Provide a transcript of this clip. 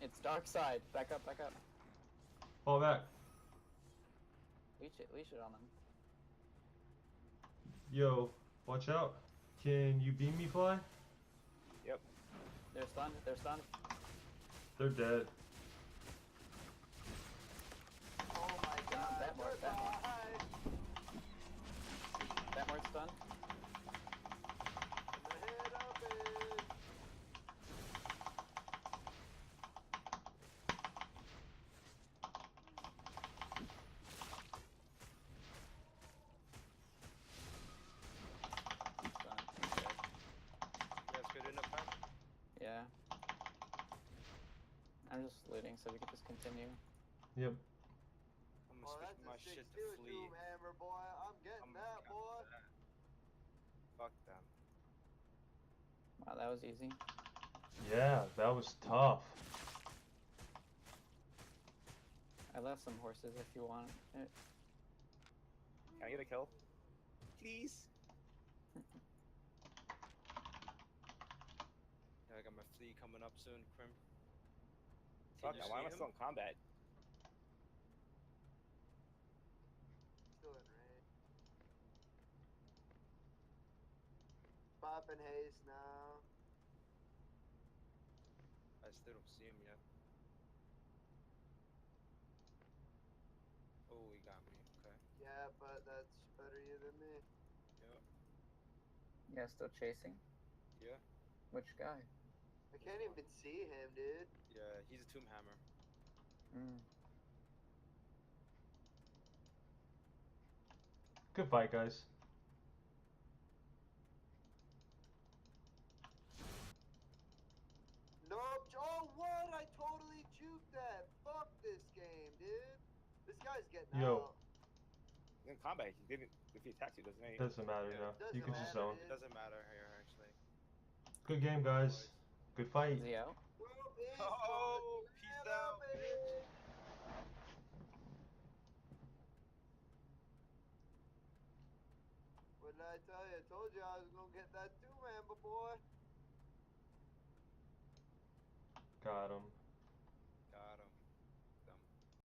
It's Darkside. Back up, back up. Fall back. Leash it on him. Yo, watch out. Can you beam me, Fly? Yep. They're stunned, they're stunned. They're dead. Oh my god. That more stunned. The head of it. Stunned. Okay. That's good enough time. Yeah. I'm just looting so we can just continue. Yep. I'm Oh, gonna that's switch my a shit 6-2 to flee. Doom Hammer, boy. I'm getting that, boy. Fuck them. Wow, that was easy. Yeah, that was tough. I left some horses if you want it. Can I get a kill? Please? Yeah, I got my flea coming up soon, Crim. Fuck, why am I still in combat? Still in range. Popping haste now. I still don't see him yet. Oh, he got me. Okay. Yeah, but that's better you than me. Yeah. Yeah, still chasing? Yeah. Which guy? I can't even see him, dude. Yeah, he's a Tomb Hammer. Mm. Good fight, guys. Nope. Oh, what? I totally juked that. Fuck this game, dude. This guy's getting Yo. out. In combat, he didn't. If he attacks you, doesn't he? Doesn't matter, Yeah. no. Doesn't You can just matter, zone. dude. It doesn't matter here, actually. Good game, guys. Good fight. Is he out? Well, he's Oh, fucking peace man out, up, bitch. What did I tell you? I told you I was gonna get that Doom Hammer, boy. Got him.